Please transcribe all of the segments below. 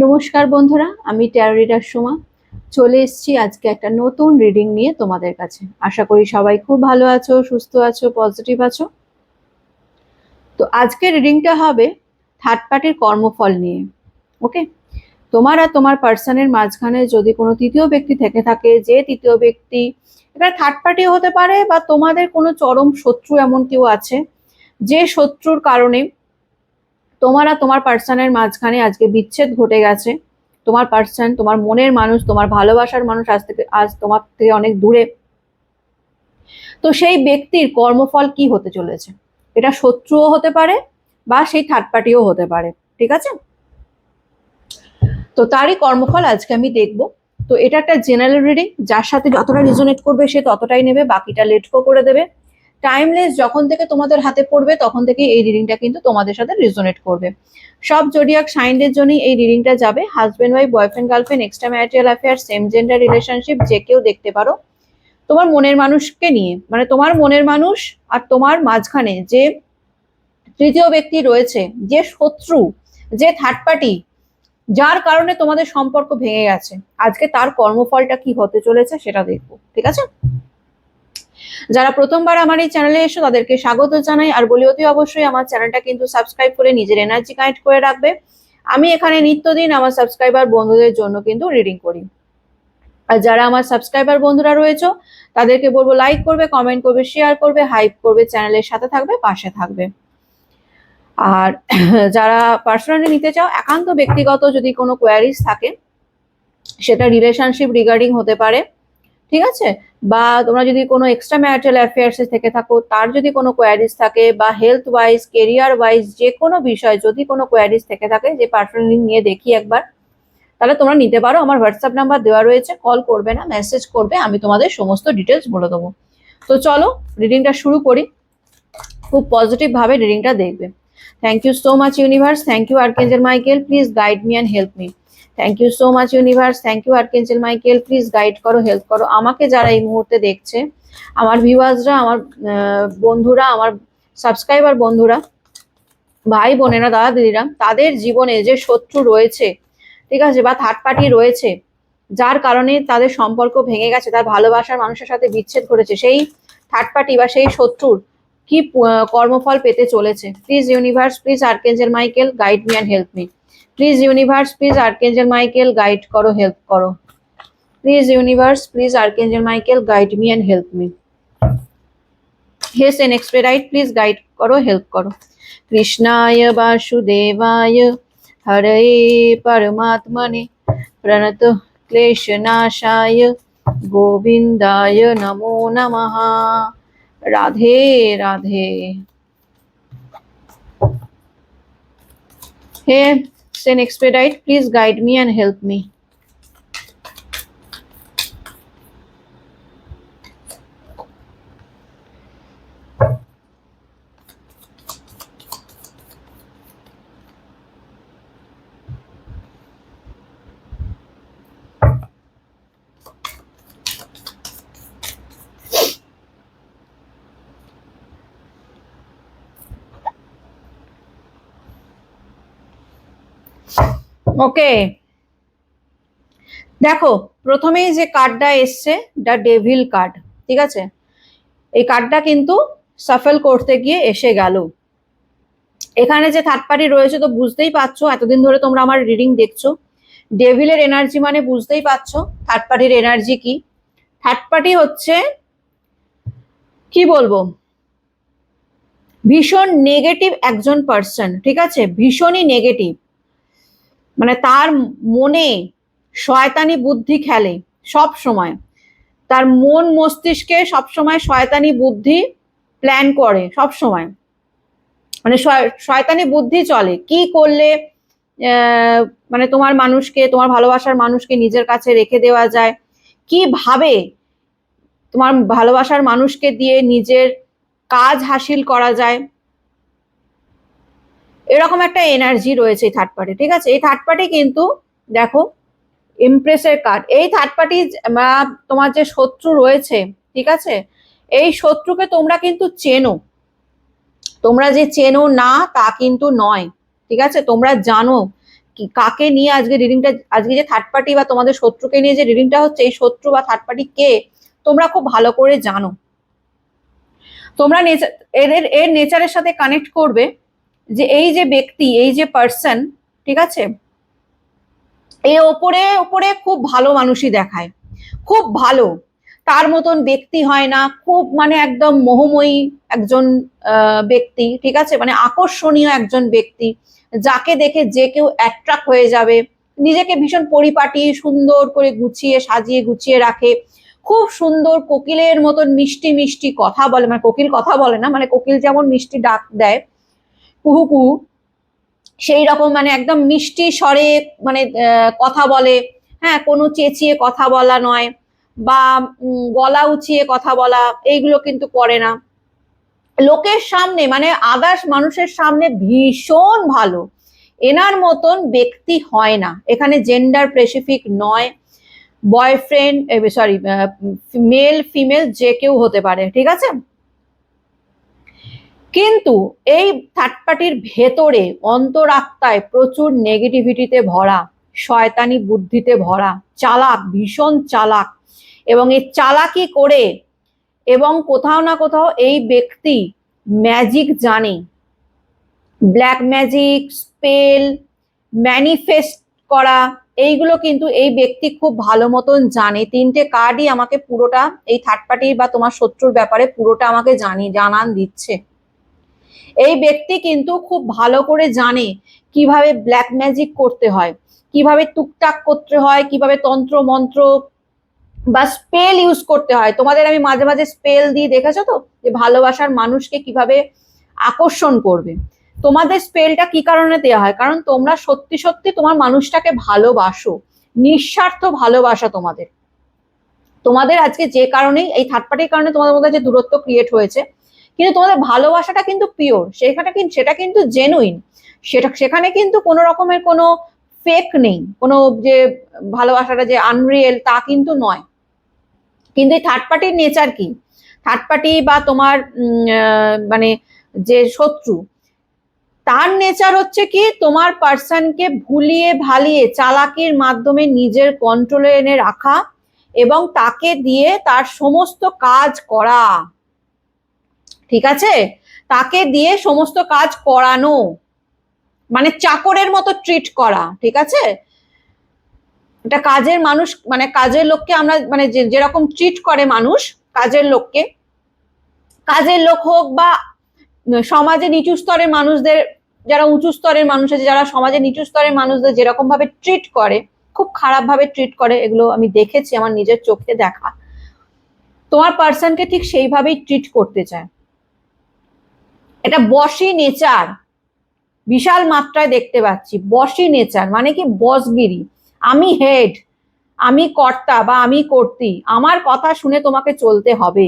নমস্কার বন্ধুরা, আমি ট্যারো রিডার সোমা চলে এসেছি আজকে একটা নতুন রিডিং নিয়ে তোমাদের কাছে। আশা করি সবাই খুব ভালো আছো, সুস্থ আছো, পজিটিভ আছো। তো আজকে রিডিংটা হবে থার্ড পার্টির কর্মফল নিয়ে। ওকে, তোমার আর তোমার পার্সনের মাঝখানে যদি কোনো তৃতীয় ব্যক্তি থেকে থাকে, যে তৃতীয় ব্যক্তি এটা থার্ড পার্টি হতে পারে, বা তোমাদের কোনো চরম শত্রু এমন কেউ আছে, যে শত্রুর কারণে তোমার আর তোমার পার্সনের মাঝখানে আজকে বিচ্ছেদ ঘটে গেছে। তোমার পার্সন, তোমার মনের মানুষ, তোমার ভালোবাসার মানুষ আজ তোমার থেকে অনেক দূরে। তো সেই ব্যক্তির কর্মফল কি হতে চলেছে, এটা শত্রুও হতে পারে বা সেই থার্ড পার্টিও হতে পারে। ঠিক আছে, তো তারই কর্মফল আজকে আমি দেখব। তো এটা একটা জেনারেল রিডিং, যার সাথে যতটা রিজোনেট করবে সে ততটাই নেবে, বাকিটা লেট গো করে দেবে। টাইমলেস যখন থেকে তোমাদের হাতে পড়বে তখন থেকে এই রিডিংটা কিন্তু তোমাদের সাথে রিজোনেট করবে। সব জোডিয়াক সাইনদের জন্যই এই রিডিংটা যাবে। Husband wife, boyfriend girlfriend, extra marital affair, same gender relationship, যে কেউ দেখতে পারো। তোমার মনের মানুষকে নিয়ে, মানে তোমার মনের মানুষ আর তোমার মাঝখানে যে তৃতীয় ব্যক্তি রয়েছে, যে শত্রু, যে থার্ড পার্টি, যার কারণে তোমাদের সম্পর্ক ভেঙে গেছে, আজকে তার কর্মফলটা কি হতে চলেছে সেটা দেখবো। ঠিক আছে, যারা প্রথমবার আমার এই চ্যানেলে এসো তাদেরকে স্বাগত জানাই, আর বলি অতি অবশ্যই আমার চ্যানেলটা কিন্তু সাবস্ক্রাইব করে নিজের এনার্জি কানেক্ট করে রাখবে। আমি এখানে নিত্যদিন আমার সাবস্ক্রাইবার বন্ধুদের জন্য কিন্তু রিডিং করি। আর যারা আমার সাবস্ক্রাইবার বন্ধুরা রয়েছে তাদেরকে বলবো লাইক করবে, কমেন্ট করবে, শেয়ার করবে, হাইপ করবে, চ্যানেলের সাথে থাকবে, পাশে থাকবে। আর যারা পার্সোনালি নিতে চাও, একান্ত ব্যক্তিগত যদি কোনো কোয়ারিজ থাকে, সেটা রিলেশনশিপ রিগার্ডিং হতে পারে, ঠিক আছে, বা তোমরা যদি কোনো এক্সট্রা ম্যারিটাল অ্যাফেয়ার্সে থেকে থাকো তার যদি কোনো কোয়ারিজ থাকে, বা হেলথ ওয়াইজ, কেরিয়ার ওয়াইজ যে কোনো বিষয় যদি কোনো কোয়ারিজ থেকে থাকে, যে পার্সোনালি নিয়ে দেখি একবার, তাহলে তোমরা নিতে পারো। আমার হোয়াটসঅ্যাপ নাম্বার দেওয়া রয়েছে, কল করবে না, মেসেজ করবে, আমি তোমাদের সমস্ত ডিটেলস বলে দেবো। তো চলো রিডিংটা শুরু করি, খুব পজিটিভ ভাবে রিডিংটা দেখবে। Thank you so much universe, thank you archangel Michael, please guide me and help me. Thank you so much universe, thank you archangel Michael, please guide করো, হেল্প করো আমাকে। যারা এই মুহূর্তে দেখছে, আমার ভিউয়ার্সরা, আমার বন্ধুরা, আমার সাবস্ক্রাইবার বন্ধুরা, ভাই বোনেরা, দাদা দিদিরা, তাদের জীবনে যে শত্রু রয়েছে, ঠিক আছে, বা থার্ড পার্টি রয়েছে, যার কারণে তাদের সম্পর্ক ভেঙে গেছে, তার ভালোবাসার মানুষের সাথে বিচ্ছেদ করেছে, সেই থার্ড পার্টি বা সেই শত্রুর কি কর্মফল পেতে চলেছে। Please universe, please archangel Michael, guide me and help me. Please universe, please archangel Michael, guide করো, হেল্প করো। Please universe, please archangel Michael, guide me and help me. Hasten expedite, please guide করো, help করো। কৃষ্ণায় বাসুদেবায় হরে পরমাত্মনে প্রণত ক্লেশনাশায় গোবিন্দায় নমো নমঃ। রাধে রাধে। Hasten expedite, please guide me and help me. Okay, দেখো প্রথমেই যে কার্ডটা এসছে, দ্য ডেভিল কার্ড। ঠিক আছে, এই কার্ডটা কিন্তু সাফল করতে গিয়ে এসে গেল। এখানে যে থার্ড পার্টি রয়েছে, তো বুঝতেই পারছো, এতদিন ধরে তোমরা আমার রিডিং দেখছো, ডেভিলের এনার্জি মানে বুঝতেই পারছো থার্ড পার্টির এনার্জি কি। থার্ড পার্টি হচ্ছে, কি বলবো, ভীষণ নেগেটিভ একজন পার্সন। ঠিক আছে, ভীষণই নেগেটিভ, মানে তার মনে শয়তানি বুদ্ধি খেলে সব সময়, তার মন মস্তিষ্কে সব সময় শয়তানি বুদ্ধি প্ল্যান করে সব সময়, মানে শয়তানি বুদ্ধি চলে কি করলে মানে তোমার মানুষকে, তোমার ভালোবাসার মানুষকে নিজের কাছে রেখে দেওয়া যায়, কিভাবে তোমার ভালোবাসার মানুষকে দিয়ে নিজের কাজ হাসিল করা যায়, এরকম একটা এনার্জি রয়েছে এই থার্ড পার্টি। ঠিক আছে, এই থার্ড পার্টি কিন্তু দেখো ইমপ্রেসের কার্ড। এই থার্ড পার্টি তোমার যে শত্রু রয়েছে, ঠিক আছে, এই শত্রুকে তোমরা কিন্তু চেনো, তোমরা যে চেনো না তা কিন্তু নয়। ঠিক আছে, তোমরা জানো কাকে নিয়ে আজকে রিডিংটা, আজকে যে থার্ড পার্টি বা তোমাদের শত্রুকে নিয়ে যে রিডিংটা হচ্ছে, এই শত্রু বা থার্ড পার্টি কে তোমরা খুব ভালো করে জানো। তোমরা এর নেচারের সাথে কানেক্ট করবে যে এই যে ব্যক্তি, এই যে পার্সন, ঠিক আছে, এ ওপরে ওপরে খুব ভালো মানুষই দেখায়, খুব ভালো, তার মতন ব্যক্তি হয় না, খুব মানে একদম মোহময়ী একজন ব্যক্তি, ঠিক আছে, মানে আকর্ষণীয় একজন ব্যক্তি, যাকে দেখে যে কেউ অ্যাট্রাক্ট হয়ে যাবে, নিজেকে ভীষণ পরিপাটি সুন্দর করে গুছিয়ে সাজিয়ে গুছিয়ে রাখে, খুব সুন্দর কোকিলের মতন মিষ্টি মিষ্টি কথা বলে, মানে কোকিল কথা বলে না, মানে কোকিল যেমন মিষ্টি ডাক দেয় কুহু কুহু, সেই রকম মানে একদম মিষ্টি স্বরে মানে কথা বলে, হ্যাঁ, কোনো চেঁচিয়ে কথা বলা নয় বা গলা উঁচিয়ে কথা বলা, এইগুলো কিন্তু করে না। লোকের সামনে মানে আদার্স মানুষের সামনে ভীষণ ভালো, এনার মতন ব্যক্তি হয় না। এখানে জেন্ডার স্পেসিফিক নয়, বয়ফ্রেন্ড সরি মেল ফিমেল যে কেউ হতে পারে, ঠিক আছে। কিন্তু এই থার্ড পার্টির ভেতরে অন্তরাত্মায় প্রচুর নেগেটিভিটিতে ভরা, শয়তানি বুদ্ধিতে ভরা, চালাক, ভীষণ চালাক, এবং এই চালাকি করে এবং কোথাও না কোথাও এই ব্যক্তি ম্যাজিক জানে, ব্ল্যাক ম্যাজিক, স্পেল, ম্যানিফেস্ট করা, এইগুলো কিন্তু এই ব্যক্তি খুব ভালো মতন জানে। তিনটে কার্ডই আমাকে পুরোটা এই থার্ড পার্টি বা তোমার শত্রুর ব্যাপারে পুরোটা আমাকে জানান দিচ্ছে। এই ব্যক্তি কিন্তু খুব ভালো করে জানে কিভাবে ব্ল্যাক ম্যাজিক করতে হয়, কিভাবে টুকটাক করতে হয়, কিভাবে তন্ত্র মন্ত্র বা স্পেল ইউজ করতে হয়। তোমাদের আমি মাঝে মাঝে স্পেল দিয়ে দেখেছো তো, যে ভালোবাসার মানুষকে কিভাবে আকর্ষণ করবে। তোমাদের স্পেলটা কি কারণে দেওয়া হয়? কারণ তোমরা সত্যি সত্যি তোমার মানুষটাকে ভালোবাসো, নিঃস্বার্থ ভালোবাসা তোমাদের। তোমাদের আজকে যে কারণেই এই থার্ড পার্টির কারণে তোমাদের মধ্যে যে দূরত্ব ক্রিয়েট হয়েছে, কিন্তু তোমাদের ভালোবাসাটা কিন্তু পিওর, সেটা কিন্তু জেনুইন, সেখানে কিন্তু কোনো রকমের কোনো ফেক নেই, কোনো যে ভালোবাসাটা যে আনরিয়েল তা কিন্তু নয়। কিন্তু এই থার্ড পার্টির নেচার কি? থার্ড পার্টি বা তোমার মানে যে শত্রু, তার নেচার হচ্ছে কি তোমার পার্সনকে ভুলিয়ে ভালিয়ে চালাকির মাধ্যমে নিজের কন্ট্রোলে এনে রাখা এবং তাকে দিয়ে তার সমস্ত কাজ করা, ঠিক আছে, তাকে দিয়ে সমস্ত কাজ করানো, মানে চাকরের মতো ট্রিট করা, ঠিক আছে। এটা কাজের মানুষ, মানে কাজের লোককে আমরা মানে যেরকম ট্রিট করে মানুষ কাজের লোককে, কাজের লোক হোক বা সমাজে নিচু স্তরের মানুষদের, যারা উঁচু স্তরের মানুষ আছে, যারা সমাজে নিচু স্তরের মানুষদের যেরকম ভাবে ট্রিট করে, খুব খারাপ ভাবে ট্রিট করে, এগুলো আমি দেখেছি আমার নিজের চোখে দেখা। তোমার পার্সনকে ঠিক সেইভাবেই ট্রিট করতে চায়। এটা বসি নেচার বিশাল মাত্রায় দেখতে পাচ্ছি। বসি নেচার মানে কি? বসগিরি, আমি হেড, আমি কর্তা বা আমি কর্ত্রী, আমার কথা শুনে তোমাকে চলতে হবে।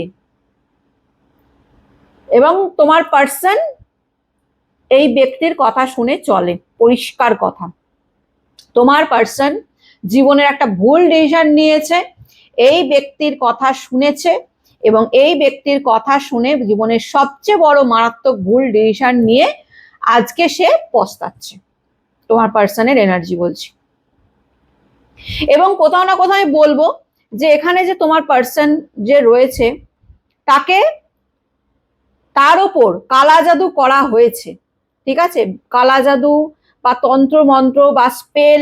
এবং তোমার পার্সন এই ব্যক্তির কথা শুনে চলে, পরিষ্কার কথা। তোমার পার্সন জীবনের একটা ভুল ডিসিশন নিয়েছে, এই ব্যক্তির কথা শুনেছে এবং এই ব্যক্তির কথা শুনে জীবনের সবচেয়ে বড় মারাত্মক ভুল ডিসিশন নিয়ে আজকে সে পস্তাচ্ছে। তোমার পার্সনের এনার্জি বলছি। এবং কোথাও না কোথাও আমি বলবো যে এখানে যে তোমার পার্সন যে রয়েছে, তাকে তার ওপর কালা জাদু করা হয়েছে, ঠিক আছে, কালা জাদু বা তন্ত্র মন্ত্র বা স্পেল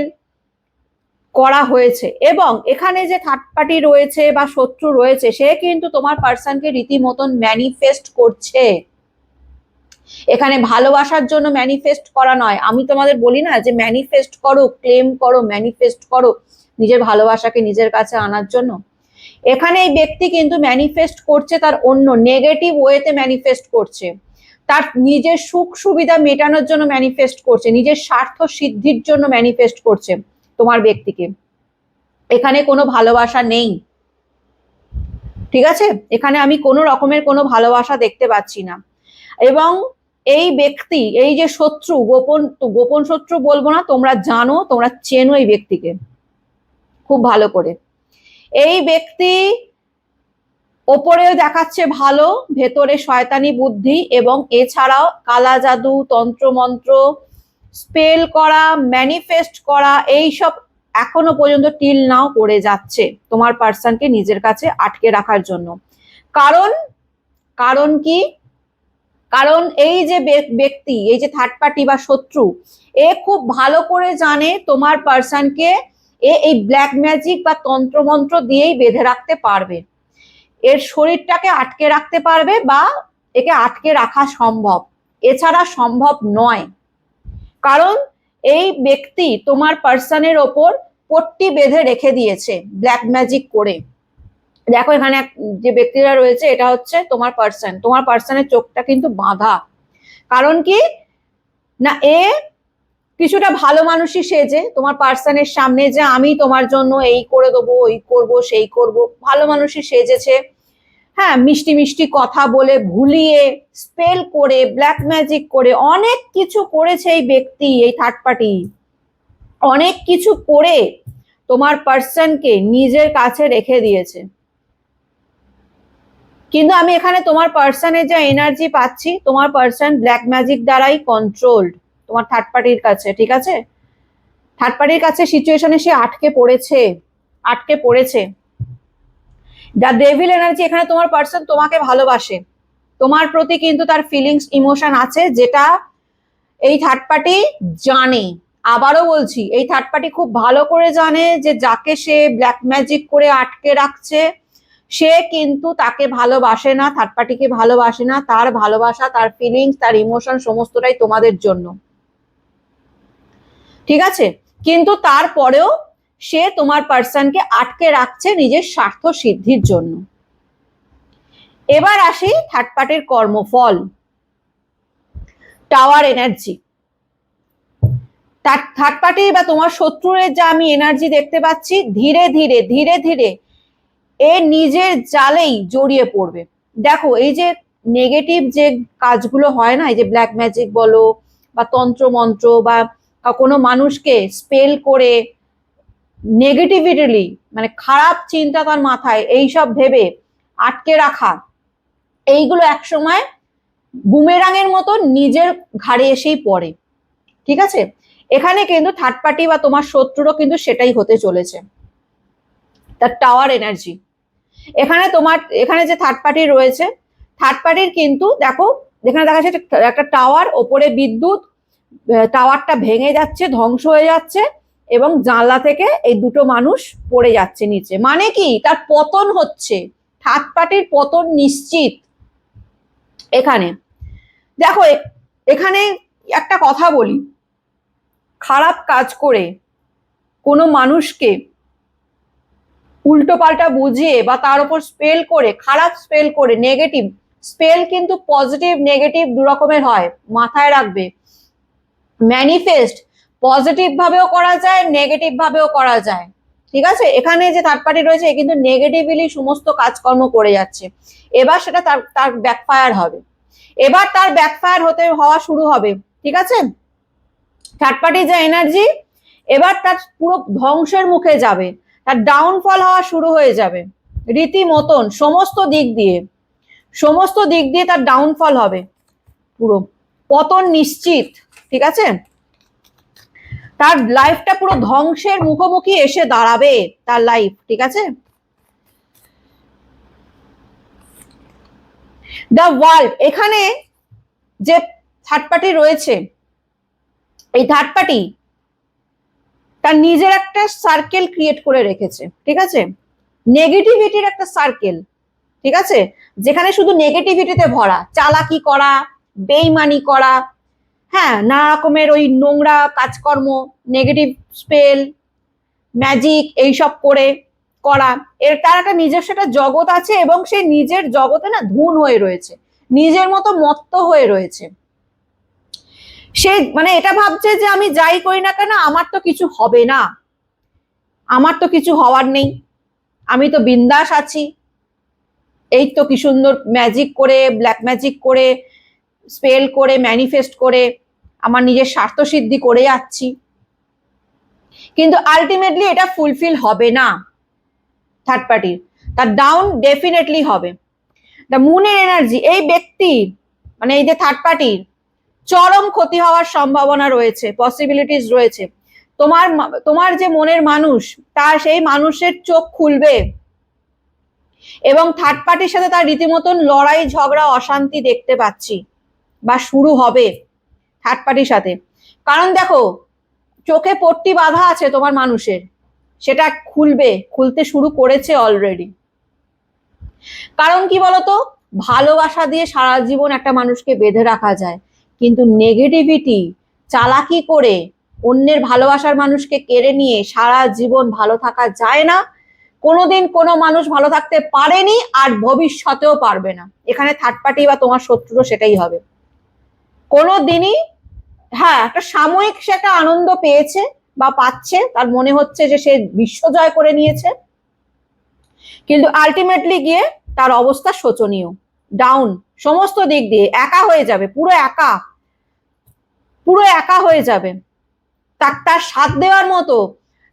করা হয়েছে। এবং এখানে যে থার্ড পার্টি রয়েছে বা শত্রু রয়েছে, সে কিন্তু তোমার পার্সনকে রীতিমতন ম্যানিফেস্ট করছে। এখানে ভালোবাসার জন্য ম্যানিফেস্ট করা নয়। আমি তোমাদের বলি না যে ম্যানিফেস্ট করো, ক্লেম করো, ম্যানিফেস্ট করো নিজের ভালোবাসাকে নিজের কাছে আনার জন্য। এখানে এই ব্যক্তি কিন্তু ম্যানিফেস্ট করছে তার অন্য নেগেটিভ ওয়েতে ম্যানিফেস্ট করছে, তার নিজের সুখ সুবিধা মেটানোর জন্য ম্যানিফেস্ট করছে, নিজের স্বার্থ সিদ্ধির জন্য ম্যানিফেস্ট করছে তোমার ব্যক্তিকে। এখানে কোনো ভালোবাসা নেই, ঠিক আছে, এখানে আমি কোনো রকমের কোনো ভালোবাসা দেখতে পাচ্ছি না। এবং এই ব্যক্তি, এই যে শত্রু, গোপন শত্রু বলবো না, তোমরা জানো, তোমরা চেনো এই ব্যক্তিকে খুব ভালো করে। এই ব্যক্তি ওপরেও দেখাচ্ছে ভালো, ভেতরে শয়তানি বুদ্ধি এবং এছাড়াও কালা জাদু, তন্ত্রমন্ত্র, স্পেল করা, ম্যানিফেস্ট করা, এইসব এখনো পর্যন্ত টিল নাও করে যাচ্ছে তোমার পার্সনকে নিজের কাছে আটকে রাখার জন্য। কারণ কারণ কি? কারণ এই যে ব্যক্তি, এই যে থার্ড পার্টি বা শত্রু, এ খুব ভালো করে জানে তোমার পার্সনকে এই ব্ল্যাক ম্যাজিক বা তন্ত্রমন্ত্র দিয়েই বেঁধে রাখতে পারবে, এর শরীরটাকে আটকে রাখতে পারবে, বা একে আটকে রাখা সম্ভব, এছাড়া সম্ভব নয়। কারণ এই ব্যক্তি তোমার পার্সনের ওপর পট্টি বেঁধে রেখে দিয়েছে ব্ল্যাক ম্যাজিক করে। দেখো এখানে যে ব্যক্তিরা রয়েছে এটা হচ্ছে তোমার পার্সন, তোমার পার্সনের চোখটা কিন্তু বাঁধা। কারণ কি না, এ কিছুটা ভালো মানুষই সেজে তোমার পার্সনের সামনে যে আমি তোমার জন্য এই করে দেবো, ওই করব, সেই করব, ভালো মানুষই সেজেছে। হ্যাঁ, মিষ্টি মিষ্টি কথা বলে ভুলিয়ে, স্পেল করে, ব্ল্যাক ম্যাজিক করে অনেক কিছু করেছে এই ব্যক্তি, এই থার্ড পার্টি অনেক কিছু করে তোমার পার্সনকে নিজের কাছে রেখে দিয়েছে। কিন্তু আমি এখানে তোমার পার্সনের যা এনার্জি পাচ্ছি, তোমার পার্সন ব্ল্যাক ম্যাজিক দ্বারাই কন্ট্রোলড তোমার থার্ড পার্টির কাছে। ঠিক আছে, থার্ড পার্টির কাছে সিচুয়েশনে সে আটকে পড়েছে। দ্য ডেভিল এনার্জি, এখানে তোমার পার্সন তোমাকে ভালোবাসে, তোমার প্রতি কিন্তু তার ফিলিংস, ইমোশন আছে, যেটা এই থার্ড পার্টি জানে। আবারও বলছি, এই থার্ড পার্টি খুব ভালো করে জানে যে যাকে সে ব্ল্যাক ম্যাজিক করে আটকে রাখছে, সে কিন্তু তাকে ভালোবাসে না, থার্ড পার্টিকে ভালোবাসে না। তার ভালোবাসা, তার ফিলিংস, তার ইমোশন সমস্তটাই তোমাদের জন্য। ঠিক আছে, কিন্তু তারপরেও সে তোমার পার্সনকে আটকে রাখছে নিজের স্বার্থ সিদ্ধির জন্য। এবার আসি থার্ড পার্টির কর্মফল, টাওয়ার এনার্জি। থার্ড পার্টি বা তোমার শত্রুর যা আমি এনার্জি দেখতে পাচ্ছি, ধীরে ধীরে ধীরে ধীরে এ নিজের জালেই জড়িয়ে পড়বে। দেখো এই যে নেগেটিভ যে কাজগুলো হয় না, এই যে ব্ল্যাক ম্যাজিক বলো বা তন্ত্র মন্ত্র বা কোনো মানুষকে স্পেল করে নেগেটিভিটিলি, মানে খারাপ চিন্তা তার মাথায় এইসব ভেবে আটকে রাখা, এইগুলো একসময় বুমেরাঙের মতো নিজের ঘাড়ে এসেই পড়ে। ঠিক আছে, এখানে কিন্তু থার্ড পার্টি বা তোমার শত্রুরও কিন্তু সেটাই হতে চলেছে। তার টাওয়ার এনার্জি, এখানে যে থার্ড পার্টি রয়েছে, থার্ড পার্টির কিন্তু দেখো যেখানে দেখা যাচ্ছে একটা টাওয়ার, ওপরে বিদ্যুৎ, টাওয়ারটা ভেঙে যাচ্ছে, ধ্বংস হয়ে যাচ্ছে, এবং জানলা থেকে এই দুটো মানুষ পড়ে যাচ্ছে নিচে। মানে কি, তার পতন হচ্ছে, থার্ড পার্টির পতন নিশ্চিত। এখানে দেখো, এখানে একটা কথা বলি, খারাপ কাজ করে কোনো মানুষকে উল্টো পাল্টা বুঝিয়ে বা তার উপর স্পেল করে, খারাপ স্পেল করে, নেগেটিভ স্পেল কিন্তু পজিটিভ নেগেটিভ দু রকমের হয়, মাথায় রাখবে। ম্যানিফেস্ট পজিটিভ ভাবেও করা যায়, নেগেটিভ ভাবেও করা যায়। ঠিক আছে, এখানে যে থার্ড পার্টি রয়েছে কিন্তু নেগেটিভলি সমস্ত কাজকর্ম করে যাচ্ছে। এবার সেটা তার ব্যাকফায়ার হবে, এবার তার ব্যাকফায়ার হওয়া শুরু হবে। ঠিক আছে, থার্ড পার্টির যে এনার্জি এবার তার পুরো ধ্বংসের মুখে যাবে, তার ডাউনফল হওয়া শুরু হয়ে যাবে রীতিমতন, সমস্ত দিক দিয়ে তার ডাউনফল হবে, পুরো পতন নিশ্চিত। ঠিক আছে, তার লাইফটা পুরো ধ্বংসের মুখোমুখি এসে দাঁড়াবে তার লাইফ। ঠিক আছে, দ্য ওয়ার্ল্ড, এখানে যে থার্ড পার্টি রয়েছে, এই থার্ড পার্টি তার নিজের একটা সার্কেল ক্রিয়েট করে রেখেছে। ঠিক আছে, নেগেটিভিটির একটা সার্কেল। ঠিক আছে, যেখানে শুধু নেগেটিভিটিতে ভরা, চালাকি করা, বেইমানি করা, হ্যাঁ, নানা রকমের ওই নোংরা কাজকর্ম, নেগেটিভ স্পেল, ম্যাজিক এইসব করা, এর তার একটা নিজস্ব একটা জগৎ আছে, এবং সে নিজের জগতে না ধুন হয়ে রয়েছে, নিজের মতো মত্ত হয়ে রয়েছে। সে মানে এটা ভাবছে যে আমি যাই করি না কেন আমার তো কিছু হবে না, আমার তো কিছু হওয়ার নেই, আমি তো বিন্দাস আছি, এই তো কি সুন্দর ম্যাজিক করে, ব্ল্যাক ম্যাজিক করে, স্পেল করে, ম্যানিফেস্ট করে আমার নিজের স্বার্থ সিদ্ধি করে যাচ্ছি। কিন্তু আলটিমেটলি এটা ফুলফিল হবে না থার্ড পার্টির, তার ডাউন ডেফিনেটলি হবে। দ্য মুনের এনার্জি, এই ব্যক্তি মানে এই যে থার্ড পার্টির চরম ক্ষতি হওয়ার সম্ভাবনা রয়েছে, পসিবিলিটিস রয়েছে। তোমার যে মনের মানুষ, তার সেই মানুষের চোখ খুলবে এবং থার্ড পার্টির সাথে তার রীতিমতন লড়াই ঝগড়া অশান্তি দেখতে পাচ্ছি, বা শুরু হবে থার্ড পার্টির সাথে। কারণ দেখো, চোখে পট্টি বাঁধা আছে তোমার মানুষের, সেটা খুলতে শুরু করেছে অলরেডি। কারণ কি বলতো, ভালোবাসা দিয়ে সারা জীবন একটা মানুষকে বেঁধে রাখা যায়, কিন্তু নেগেটিভিটি, চালাকি করে অন্যের ভালোবাসার মানুষকে কেড়ে নিয়ে সারা জীবন ভালো থাকা যায় না। কোনোদিন কোনো মানুষ ভালো থাকতে পারেনি, আর ভবিষ্যতেও পারবে না। এখানে থার্ড পার্টি বা তোমার শত্রুরও সেটাই হবে। কোনোদিনই, হ্যাঁ, একটা সাময়িক সে একটা আনন্দ পেয়েছে বা পাচ্ছে, তার মনে হচ্ছে যে সে বিশ্ব জয় করে নিয়েছে, কিন্তু আলটিমেটলি গিয়ে তার অবস্থা শোচনীয়, ডাউন, সমস্ত দিক দিয়ে একা হয়ে যাবে, পুরো একা হয়ে যাবে। তার সাথ দেওয়ার মতো,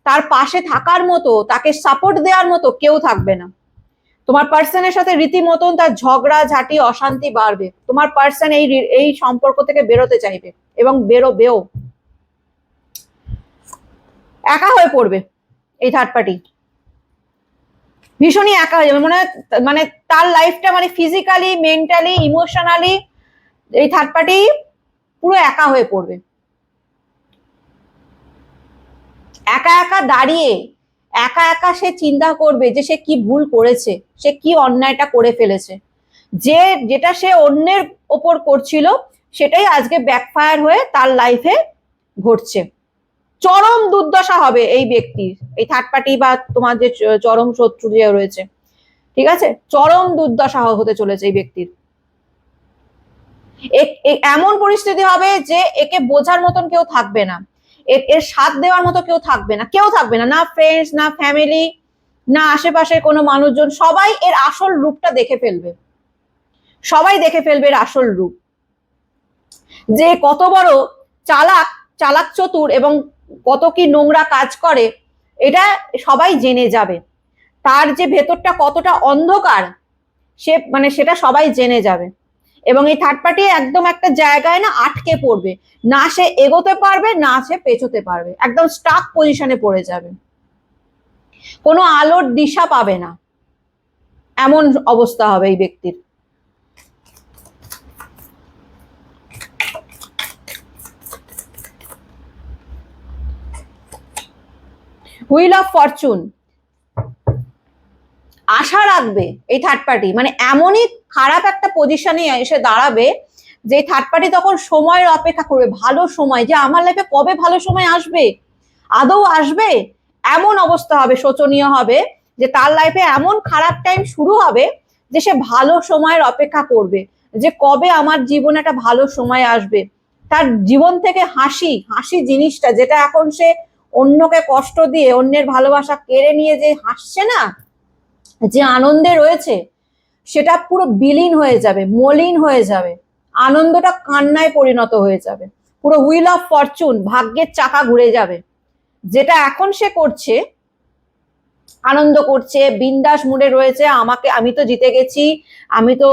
তার পাশে থাকার মতো, তাকে সাপোর্ট দেওয়ার মতো কেউ থাকবে না। তোমার পার্সনের সাথে রীতিমতন তার ঝগড়া ঝাঁটি অশান্তি বাড়বে। তোমার পার্সন এই সম্পর্ক থেকে বেরোতে চাইবে এবং বেরোবেও, একা হয়ে পড়বে এই থার্ড পার্টি, ভীষণই একা হয়ে যাবে। মানে তার লাইফটা মানে ফিজিক্যালি, মেন্টালি, ইমোশনালি এই থার্ড পার্টি পুরো একা হয়ে পড়বে। একা একা দাঁড়িয়ে একা একা সে চিন্তা করবে যে সে কি ভুল করেছে, সে কি অন্যায়টা করে ফেলেছে, যেটা সে অন্যের ওপর করছিল সেটাই আজকে ব্যাকফায়ার হয়ে তার লাইফে ঘটছে। চরম দুর্দশা হবে এই ব্যক্তির, এই থার্ড পার্টি বা তোমার যে চরম শত্রু যে রয়েছে, ঠিক আছে, চরম দুর্দশা হতে চলেছে এই ব্যক্তির। এমন পরিস্থিতি হবে যে একে বোঝার মতন কেউ থাকবে না, এর সাথ দেওয়ার মতো কেউ থাকবে না, না ফ্রেন্ডস, না ফ্যামিলি, না আশেপাশে কোনো মানুষজন, সবাই এর আসল রূপটা দেখে ফেলবে, এর আসল রূপ, যে কত বড় চালাক চতুর এবং কত কি নোংরা কাজ করে, এটা সবাই জেনে যাবে। তার যে ভেতরটা কতটা অন্ধকার, সেটা সবাই জেনে যাবে। এবং এই থার্ড পার্টি একদম একটা জায়গায় না আটকে পড়বে, না সে এগোতে পারবে, না সে পেছোতে পারবে, একদম স্টাক পজিশনে পড়ে যাবে, কোনো আলোর দিশা পাবে না, এমন অবস্থা হবে এই ব্যক্তির। হুইল অফ ফরচুন, আশা রাখবে এই থার্ড পার্টি, মানে এমনই খারাপ একটা পজিশনে এসে দাঁড়াবে যে থার্ড পার্টি তখন সময়ের অপেক্ষা করবে, ভালো সময়, যে আমার লাইফে কবে ভালো সময় আসবে, আদৌ আসবে, এমন অবস্থা হবে, শোচনীয় হবে, যে তার লাইফে এমন খারাপ টাইম শুরু হবে যে সে ভালো সময়ের অপেক্ষা করবে, যে কবে আমার জীবনে একটা ভালো সময় আসবে। তার জীবন থেকে হাসি জিনিসটা, যেটা এখন সে অন্যকে কষ্ট দিয়ে, অন্যের ভালোবাসা কেড়ে নিয়ে যে হাসছে না, যে আনন্দে রয়েছে, সেটা পুরো বিলীন হয়ে যাবে, মলিন হয়ে যাবে, আনন্দটা কান্নায় পরিণত হয়ে যাবে। পুরো হুইল অফ ফরচুন, ভাগ্যের চাকা ঘুরে যাবে। যেটা এখন সে করছে, আনন্দ করছে, বিন্দাস মুডে রয়েছে, আমি তো জিতে গেছি, আমি তো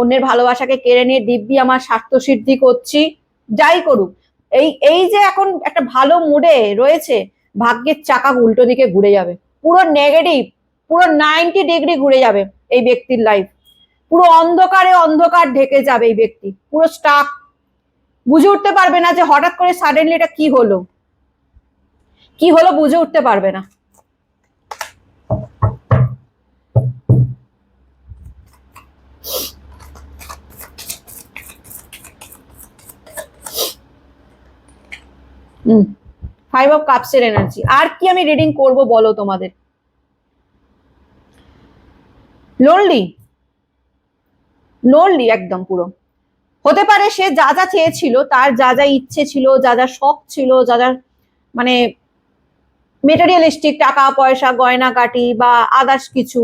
অন্যের ভালোবাসাকে কেড়ে নিয়ে দিব্যি আমার স্বার্থ সিদ্ধি করছি, যাই করুক, এই যে এখন একটা ভালো মুডে রয়েছে, ভাগ্যের চাকা উল্টো দিকে ঘুরে যাবে, পুরো নেগেটিভ, পুরো 90 ডিগ্রি ঘুরে যাবে এই ব্যক্তির লাইফ, পুরো অন্ধকার ঢেকে যাবে এই ব্যক্তি, পুরো স্টাক, বুঝে উঠতে পারবে না যে হঠাৎ করে সাডেনলি এটা কি হলো বুঝে উঠতে পারবে না। ফাইভ অফ কাপস এর এনার্জি। আর কি আমি রিডিং করব বলো তোমাদের? লোনলি একদম পুরো। হতে পারে সে যা যা চেয়েছিল, তার যা যা ইচ্ছে ছিল, যা যা শখ ছিল, যা যা মানে মেটেরিয়ালিস্টিক, টাকা পয়সা, গয়নাগাটি বা আদার্স কিছু,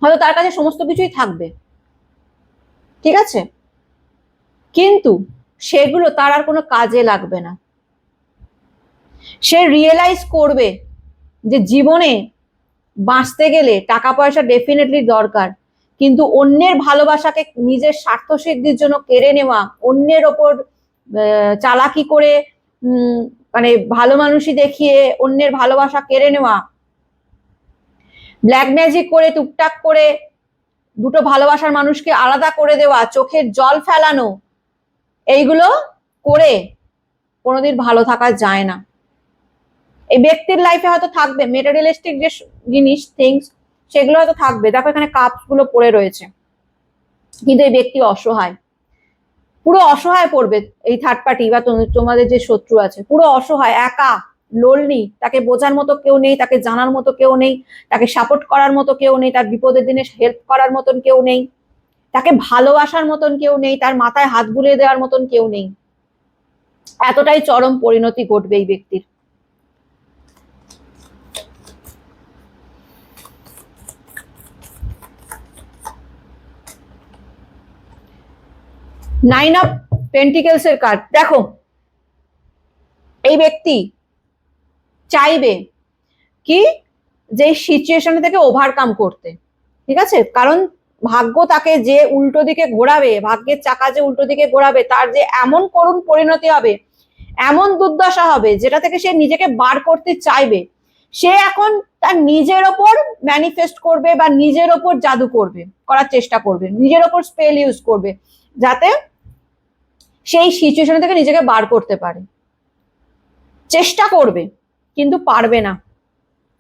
হয়তো তার কাছে সমস্ত কিছুই থাকবে, ঠিক আছে, কিন্তু সেগুলো তার আর কোনো কাজে লাগবে না। সে রিয়েলাইজ করবে যে জীবনে বাঁচতে গেলে টাকা পয়সা ডেফিনেটলি দরকার, কিন্তু অন্যের ভালোবাসাকে নিজের স্বার্থ সিদ্ধির জন্য কেড়ে নেওয়া, অন্যের ওপর চালাকি করে মানে ভালো মানুষই দেখিয়ে অন্যের ভালোবাসা কেড়ে নেওয়া, ব্ল্যাক ম্যাজিক করে টুকটাক করে দুটো ভালোবাসার মানুষকে আলাদা করে দেওয়া, চোখের জল ফেলানো, এইগুলো করে কোনোদিন ভালো থাকা যায় না। এই ব্যক্তির লাইফে হয়তো থাকবে মেটেরিয়ালিস্টিক যে জিনিস থিংস, সেগুলো হয়তো থাকবে। দেখো এখানে কাপস গুলো পড়ে রয়েছে, কিন্তু এই ব্যক্তি অসহায়, পুরো অসহায় পড়বে। এই থার্ড পার্টি বা তোমাদের যে শত্রু আছে, পুরো অসহায়, একা, লোনলি, তাকে বোঝার মতো কেউ নেই, তাকে জানার মতো কেউ নেই, তাকে সাপোর্ট করার মতো কেউ নেই, তার বিপদের দিনে হেল্প করার মতন কেউ নেই, তাকে ভালোবাসার মতন কেউ নেই, তার মাথায় হাত বুলিয়ে দেওয়ার মতন কেউ নেই। এতটাই চরম পরিণতি ঘটবে এই ব্যক্তির। নাইন অফ পেন্টিকেলস এর কার্ড দেখো, এই ব্যক্তি চাইবে কি যে সিচুয়েশন থেকে ওভারকাম করতে, ঠিক আছে? কারণ ভাগ্য তাকে যে উল্টো দিকে ঘোরাবে, ভাগ্যের চাকা যে উল্টো দিকে ঘোরাবে, তার যে এমন করুণ পরিণতি হবে, এমন দুর্দশা হবে, যেটা থেকে সে নিজেকে বার করতে চাইবে, সে এখন তার নিজের ওপর ম্যানিফেস্ট করবে বা নিজের ওপর জাদু করবে, করার চেষ্টা করবে, নিজের ওপর স্পেল ইউজ করবে, যাতে সেই সিচুয়েশন থেকে নিজেকে বার করতে পারে। চেষ্টা করবে কিন্তু পারবে না।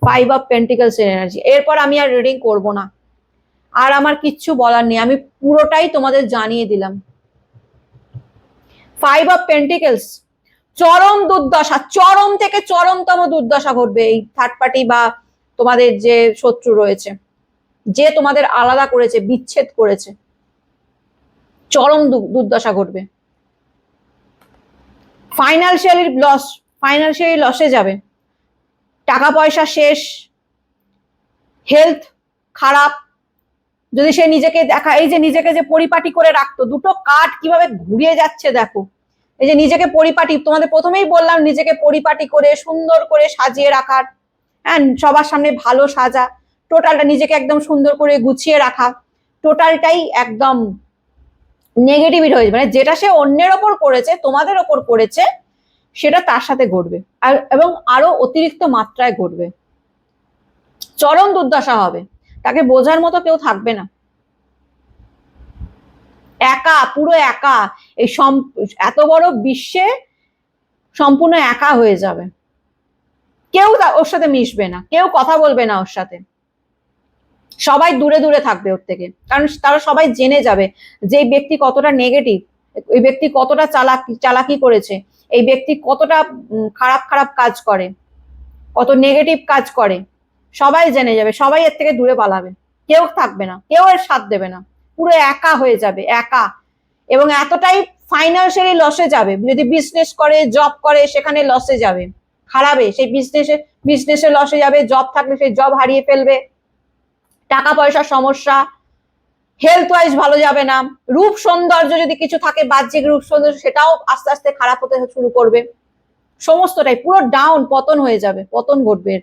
5 অফ পেন্টিকলস এনার্জি। এরপর আমি আর রিডিং করব না, আর আমার কিচ্ছু বলার নেই, আমি পুরোটাই তোমাদের জানিয়ে দিলাম। 5 অফ পেন্টিকলস, চরম দুর্দশা, চরম থেকে চরমতম দুর্দশা ঘটবে এই থার্ড পার্টি বা তোমাদের যে শত্রু রয়েছে, যে তোমাদের আলাদা করেছে, বিচ্ছেদ করেছে, চরম দুর্দশা ঘটবে। ফাইন্যান্সিয়ালি লস, ফাইন্যান্সিয়ালি লসে যাবে, টাকা পয়সা শেষ, হেলথ খারাপ। যদি সে নিজেকে দেখা, এই যে নিজেকে যে পরিপাটি করে রাখতো, দুটো কার্ড কিভাবে ঘুরিয়ে যাচ্ছে দেখো। এই যে নিজেকে পরিপাটি, তোমাদের প্রথমেই বললাম নিজেকে পরিপাটি করে সুন্দর করে সাজিয়ে রাখার, হ্যাঁ, সবার সামনে ভালো সাজা, টোটালটা নিজেকে একদম সুন্দর করে গুছিয়ে রাখা, টোটালটাই একদম নেগেটিভ হয়ে, মানে যেটা সে অন্যের ওপর করেছে, তোমাদের ওপর করেছে, সেটা তার সাথে ঘটবে, আর এবং আরো অতিরিক্ত মাত্রায় ঘটবে। চরম দুর্দশা হবে, তাকে বোঝার মতো কেউ থাকবে না, একা, পুরো একা, এই এত বড় বিশ্বে সম্পূর্ণ একা হয়ে যাবে। কেউ ওর সাথে মিশবে না, কেউ কথা বলবে না ওর সাথে, সবাই দূরে দূরে থাকবে ওর থেকে, কারণ তারা সবাই জেনে যাবে যে এই ব্যক্তি কতটা নেগেটিভ, এই ব্যক্তি কতটা চালাকি করেছে, এই ব্যক্তি কতটা খারাপ খারাপ কাজ করে, কত নেগেটিভ কাজ করে, সবাই জেনে যাবে, সবাই এর থেকে দূরে পালাবে, কেউ থাকবে না, কেউ এর সাথ দেবে না, পুরো একা হয়ে যাবে, একা। এবং এতটাই ফাইন্যান্সিয়ালি লসে যাবে, যদি বিজনেস করে, জব করে, সেখানে লসে যাবে, হারাবে, সেই বিজনেসে লসে যাবে, জব থাকলে সেই জব হারিয়ে ফেলবে, টাকা পয়সার সমস্যা, হেলথ ওয়াইজ ভালো যাবে না, রূপ সৌন্দর্য যদি কিছু থাকে, বাহ্যিক রূপ সৌন্দর্য, সেটাও আস্তে আস্তে খারাপ হতে শুরু করবে, সমস্তটাই পুরো ডাউন, পতন হয়ে যাবে, পতন ঘটবে।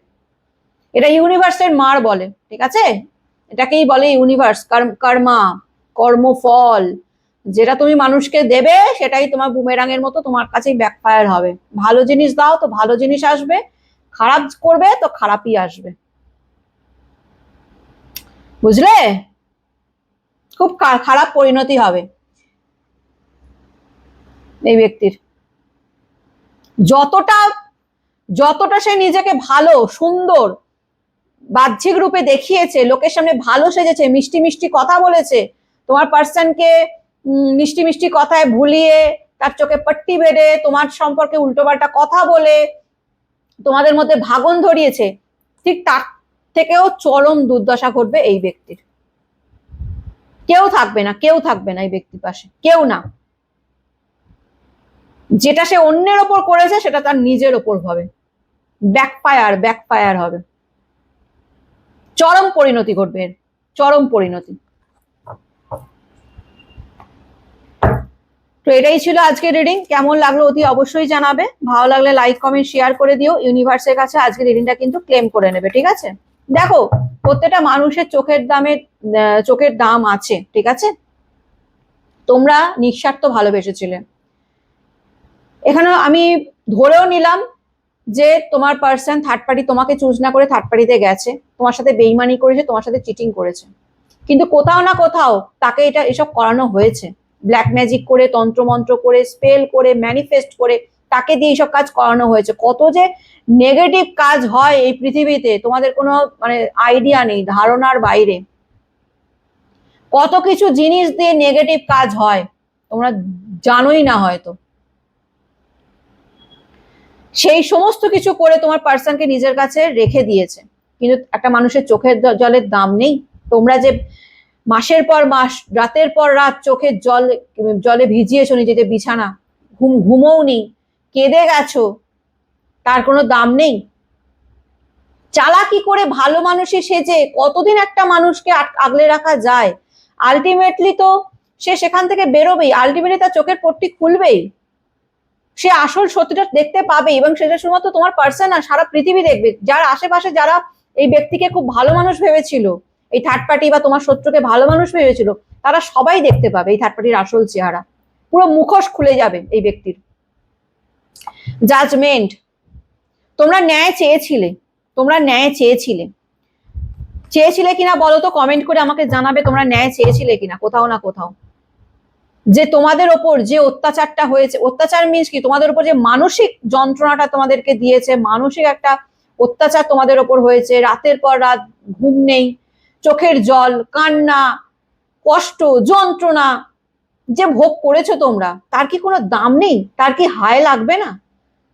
এটা ইউনিভার্সের মার বলে, ঠিক আছে? এটাকেই বলে ইউনিভার্স, কর্মা, কর্মফল, যেটা তুমি মানুষকে দেবে সেটাই তোমার বুমেরাঙের মতো তোমার কাছেই ব্যাকফায়ার হবে। ভালো জিনিস দাও তো ভালো জিনিস আসবে, খারাপ করবে তো খারাপই আসবে, বুঝলে? খুব খারাপ পরিণতি হবে এই ব্যক্তির। যতটা সে নিজেকে ভালো সুন্দর বাহ্যিক রূপে দেখিয়েছে, লোকের সামনে ভালো সেজেছে, মিষ্টি মিষ্টি কথা বলেছে, তোমার পার্সনকে মিষ্টি মিষ্টি কথায় ভুলিয়ে, তার চোখে পট্টি বেঁধে, তোমার সম্পর্কে উল্টোপাল্টা কথা বলে তোমাদের মধ্যে ভাগন ধরিয়েছে, ঠিক তার থেকেও চরম দুর্দশা ঘটবে এই ব্যক্তির। কেউ থাকবে না, কেউ থাকবে না এই ব্যক্তির পাশে, কেউ না। যেটা সে অন্যের ওপর করেছে সেটা তার নিজের ওপর হবে, ব্যাকফায়ার হবে, চরম পরিণতি ঘটবে, চরম পরিণতি। তো এটাই ছিল আজকের রিডিং। কেমন লাগলো অতি অবশ্যই জানাবে, ভালো লাগলে লাইক কমেন্ট শেয়ার করে দিও। ইউনিভার্সের কাছে আজকের রিডিংটা কিন্তু ক্লেম করে নেবে, ঠিক আছে? দেখো প্রত্যেকটা মানুষের চোখের দাম আছে, ঠিক আছে? তোমরা নিঃস্বার্থ ভালোবেসেছিলে। এখানে আমি ধরেও নিলাম যে তোমার পার্সন থার্ড পার্টি তোমাকে চুজ না করে থার্ড পার্টিতে গেছে, তোমার সাথে বেইমানি করেছে, তোমার সাথে চিটিং করেছে, কিন্তু কোথাও না কোথাও তাকে এসব করানো হয়েছে। ব্ল্যাক ম্যাজিক করে, তন্ত্রমন্ত্র করে, স্পেল করে, ম্যানিফেস্ট করে তাকে দিয়ে এইসব কাজ করানো হয়েছে। কত যে নেগেটিভ কাজ হয় এই পৃথিবীতে তোমাদের কোনো মানে আইডিয়া নেই, ধারণার বাইরে। কত কিছু জিনিস দিয়ে নেগেটিভ কাজ হয় তোমরা জানোই না হয়তো। সেই সমস্ত কিছু করে তোমার পার্সনকে নিজের কাছে রেখে দিয়েছে, কিন্তু একটা মানুষের চোখের জলের দাম নেই। তোমরা যে মাসের পর মাস, রাতের পর রাত চোখের জলে ভিজিয়েছো নিজেদের বিছানা, ঘুমও নেই, কেঁদে গেছো, তার কোনো দাম নেই? চালাকি করে ভালো মানুষই সেজে কতদিন একটা মানুষকে আগলে রাখা যায়? আলটিমেটলি তো সে সেখান থেকে বেরোবেই, আলটিমেটলি তার চোখের পট্টি খুলবেই, সে আসল সত্যিটা দেখতে পাবে, এবং সেটা শুধুমাত্র তোমার পার্সন না, সারা পৃথিবী দেখবে। যারা আশেপাশে যারা এই ব্যক্তিকে খুব ভালো মানুষ ভেবেছিল, এই থার্ড পার্টি বা তোমার শত্রুকে ভালো মানুষ ভেবেছিল, তারা সবাই দেখতে পাবে এই থার্ড পার্টির আসল চেহারা। পুরো মুখোশ খুলে যাবে এই ব্যক্তির। জাজমেন্ট। তোমরা ন্যায় চেয়েছিলে, তোমরা ন্যায় চেয়েছিলে, চেয়েছিলে কিনা বলো তো, কমেন্ট করে আমাকে জানাবে তোমরা ন্যায় চেয়েছিলে কিনা কোথাও না কোথাও। যে তোমাদের ওপর যে অত্যাচারটা হয়েছে, অত্যাচার মিনস কি, তোমাদের ওপর যে মানসিক যন্ত্রণাটা তোমাদেরকে দিয়েছে, মানসিক একটা অত্যাচার তোমাদের ওপর হয়েছে, রাতের পর রাত ঘুম নেই, চোখের জল, কান্না, কষ্ট, যন্ত্রণা যে ভোগ করেছো তোমরা, তার কি কোনো দাম নেই? তার কি হায় লাগবে না?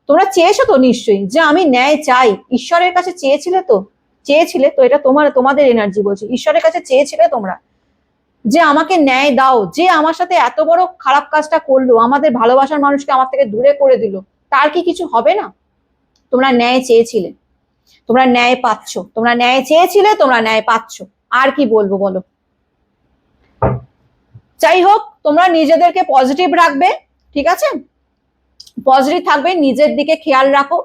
তোমরা চেয়েছো তো নিশ্চয়ই যে আমি ন্যায় চাই, ঈশ্বরের কাছে চেয়েছিলে তো, চেয়েছিলে তো, এটা তোমাদের এনার্জি বলছে, ঈশ্বরের কাছে চেয়েছিলে তোমরা যে আমাকে ন্যায় দাও, যে আমার সাথে এত বড় খারাপ কাজটা করলো, আমাদের ভালোবাসার মানুষকে আমার থেকে দূরে করে দিল, তার কি কিছু হবে না? তোমরা ন্যায় চেয়েছিলে, তোমরা ন্যায় পাচ্ছ, তোমরা ন্যায় চেয়েছিলে, তোমরা ন্যায় পাচ্ছ। আর কি বলবো বলো? যাই হোক, তোমরা নিজেদেরকে পজিটিভ রাখবে, ঠিক আছে? পজিটিভ থাকবে, নিজের দিকে খেয়াল রাখো,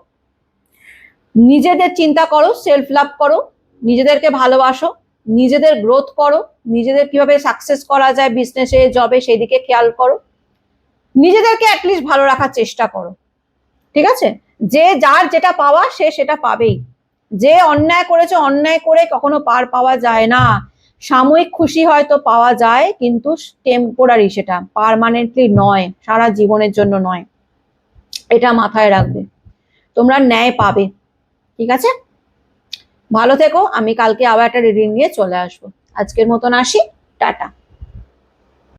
নিজেদের চিন্তা করো, সেলফ লাভ করো, নিজেদেরকে ভালোবাসো, নিজেদের গ্রোথ করো, নিজেদের কিভাবে সাকসেস করা যায় বিজনেসে, জবে, সেই দিকে খেয়াল করো, নিজেদেরকে অ্যাটলিস্ট ভালো রাখার চেষ্টা করো, ঠিক আছে? যে যার যেটা পাওয়া সে সেটা পাবেই। যে অন্যায় করেছে, অন্যায় করে কখনো পার পাওয়া যায় না। সাময়িক খুশি হয়তো পাওয়া যায়, কিন্তু টেম্পোরারি, সেটা পার্মানেন্টলি নয়, সারা জীবনের জন্য নয়। এটা মাথায় রাখবে, তোমরা ন্যায় পাবে, ঠিক আছে? ভালো থেকো, আমি কালকে আবার একটা রিডিং নিয়ে চলে আসবো। আজকের মতন আসি, টাটা।